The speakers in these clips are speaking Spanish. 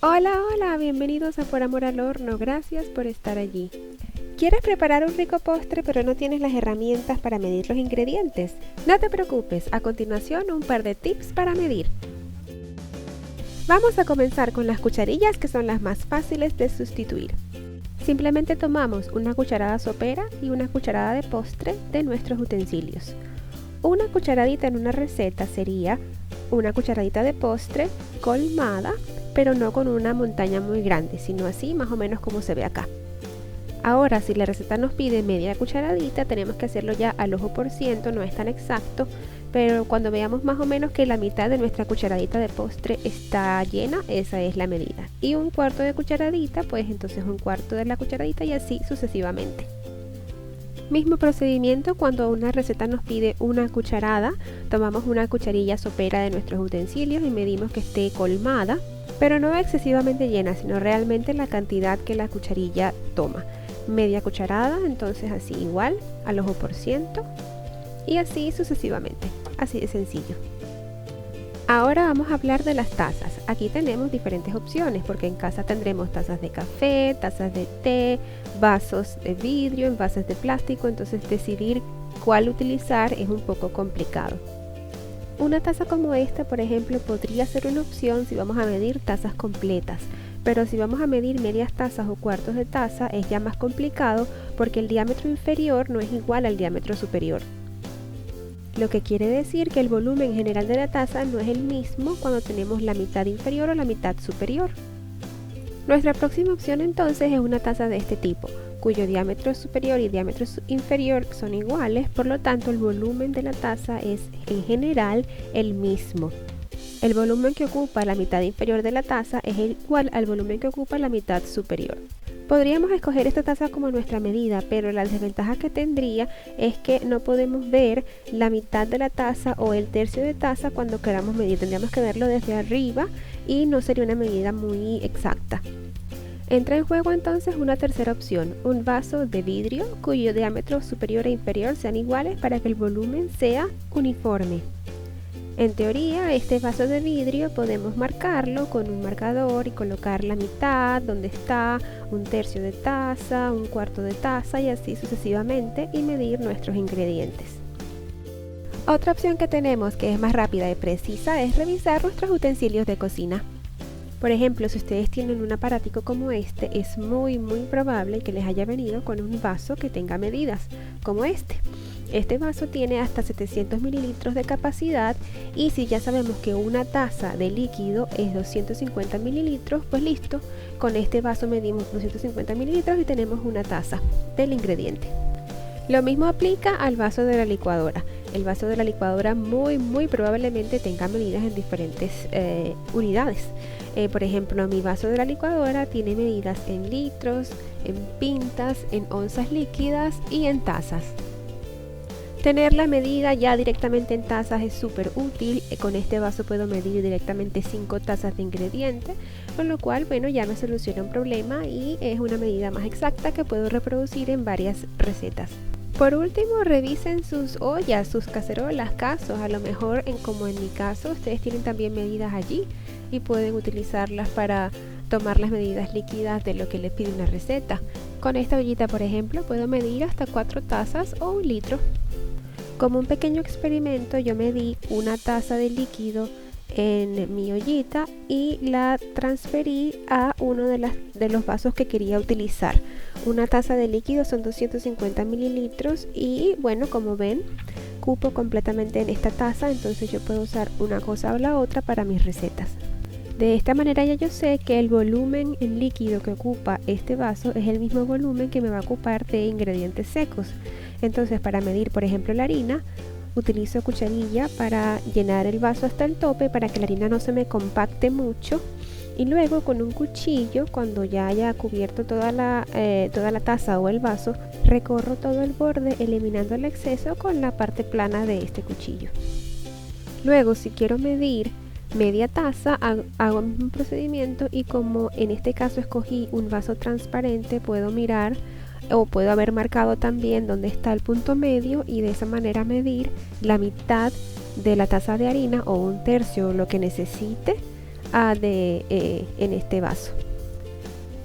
Hola, hola, bienvenidos a Por Amor al Horno, gracias por estar allí. ¿Quieres preparar un rico postre pero no tienes las herramientas para medir los ingredientes? No te preocupes, a continuación un par de tips para medir. Vamos a comenzar con las cucharillas que son las más fáciles de sustituir. Simplemente tomamos una cucharada sopera y una cucharada de postre de nuestros utensilios. Una cucharadita en una receta sería una cucharadita de postre colmada, pero no con una montaña muy grande, sino así más o menos como se ve acá. Ahora, si la receta nos pide media cucharadita, tenemos que hacerlo ya al ojo por ciento, no es tan exacto, pero cuando veamos más o menos que la mitad de nuestra cucharadita de postre está llena, esa es la medida. Y un cuarto de cucharadita, pues entonces un cuarto de la cucharadita y así sucesivamente. Mismo procedimiento cuando una receta nos pide una cucharada, tomamos una cucharilla sopera de nuestros utensilios y medimos que esté colmada, pero no excesivamente llena, sino realmente la cantidad que la cucharilla toma. Media cucharada, entonces así igual, al ojo por ciento, y así sucesivamente, así de sencillo. Ahora vamos a hablar de las tazas. Aquí tenemos diferentes opciones porque en casa tendremos tazas de café, tazas de té, vasos de vidrio, envases de plástico, entonces decidir cuál utilizar es un poco complicado. Una taza como esta, por ejemplo, podría ser una opción si vamos a medir tazas completas, pero si vamos a medir medias tazas o cuartos de taza es ya más complicado porque el diámetro inferior no es igual al diámetro superior. Lo que quiere decir que el volumen general de la taza no es el mismo cuando tenemos la mitad inferior o la mitad superior. Nuestra próxima opción entonces es una taza de este tipo, cuyo diámetro superior y diámetro inferior son iguales, por lo tanto el volumen de la taza es en general el mismo. El volumen que ocupa la mitad inferior de la taza es igual al volumen que ocupa la mitad superior. Podríamos escoger esta taza como nuestra medida, pero la desventaja que tendría es que no podemos ver la mitad de la taza o el tercio de taza cuando queramos medir. Tendríamos que verlo desde arriba y no sería una medida muy exacta. Entra en juego entonces una tercera opción, un vaso de vidrio cuyo diámetro superior e inferior sean iguales para que el volumen sea uniforme. En teoría, este vaso de vidrio podemos marcarlo con un marcador y colocar la mitad donde está, un tercio de taza, un cuarto de taza y así sucesivamente y medir nuestros ingredientes. Otra opción que tenemos que es más rápida y precisa es revisar nuestros utensilios de cocina. Por ejemplo, si ustedes tienen un aparatico como este, es muy probable que les haya venido con un vaso que tenga medidas, como este. Este vaso tiene hasta 700 mililitros de capacidad y si ya sabemos que una taza de líquido es 250 mililitros, pues listo, con este vaso medimos 250 mililitros y tenemos una taza del ingrediente. Lo mismo aplica al vaso de la licuadora. El vaso de la licuadora muy probablemente tenga medidas en diferentes unidades. Por ejemplo, mi vaso de la licuadora tiene medidas en litros, en pintas, en onzas líquidas y en tazas. Tener la medida ya directamente en tazas es súper útil. Con este vaso puedo medir directamente 5 tazas de ingrediente, con lo cual, bueno, ya me soluciona un problema y es una medida más exacta que puedo reproducir en varias recetas. Por último, revisen sus ollas, sus cacerolas, casos. A lo mejor, como en mi caso, ustedes tienen también medidas allí y pueden utilizarlas para tomar las medidas líquidas de lo que les pide una receta. Con esta ollita, por ejemplo, puedo medir hasta 4 tazas o 1 litro. Como un pequeño experimento, yo medí una taza de líquido en mi ollita y la transferí a uno de los vasos que quería utilizar. Una taza de líquido son 250 mililitros y bueno, como ven, cupo completamente en esta taza, entonces yo puedo usar una cosa o la otra para mis recetas. De esta manera ya yo sé que el volumen en líquido que ocupa este vaso es el mismo volumen que me va a ocupar de ingredientes secos. Entonces, para medir, por ejemplo, la harina, utilizo cucharilla para llenar el vaso hasta el tope para que la harina no se me compacte mucho. Y luego con un cuchillo, cuando ya haya cubierto toda la taza o el vaso, recorro todo el borde eliminando el exceso con la parte plana de este cuchillo. Luego, si quiero medir media taza, hago el mismo procedimiento y como en este caso escogí un vaso transparente, puedo mirar o puedo haber marcado también dónde está el punto medio y de esa manera medir la mitad de la taza de harina o un tercio, lo que necesite, en este vaso.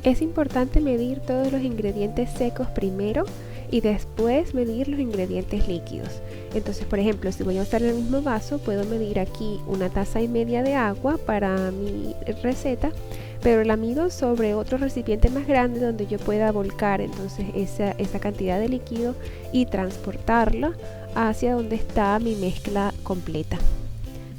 Es importante medir todos los ingredientes secos primero y después medir los ingredientes líquidos. Entonces, por ejemplo, si voy a usar el mismo vaso, puedo medir aquí 1,5 tazas de agua para mi receta, pero la mido sobre otro recipiente más grande donde yo pueda volcar entonces esa cantidad de líquido y transportarla hacia donde está mi mezcla completa.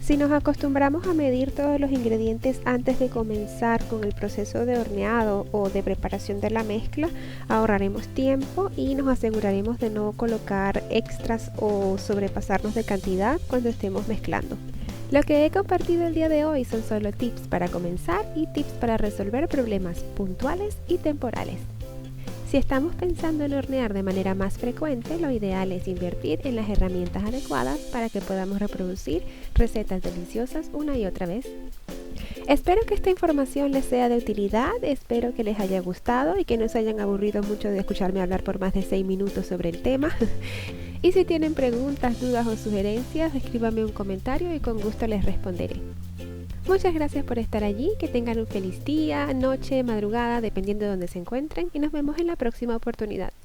Si nos acostumbramos a medir todos los ingredientes antes de comenzar con el proceso de horneado o de preparación de la mezcla, ahorraremos tiempo y nos aseguraremos de no colocar extras o sobrepasarnos de cantidad cuando estemos mezclando. Lo que he compartido el día de hoy son solo tips para comenzar y tips para resolver problemas puntuales y temporales. Si estamos pensando en hornear de manera más frecuente, lo ideal es invertir en las herramientas adecuadas para que podamos reproducir recetas deliciosas una y otra vez. Espero que esta información les sea de utilidad, espero que les haya gustado y que no se hayan aburrido mucho de escucharme hablar por más de 6 minutos sobre el tema. Y si tienen preguntas, dudas o sugerencias, escríbanme un comentario y con gusto les responderé. Muchas gracias por estar allí, que tengan un feliz día, noche, madrugada, dependiendo de donde se encuentren, y nos vemos en la próxima oportunidad.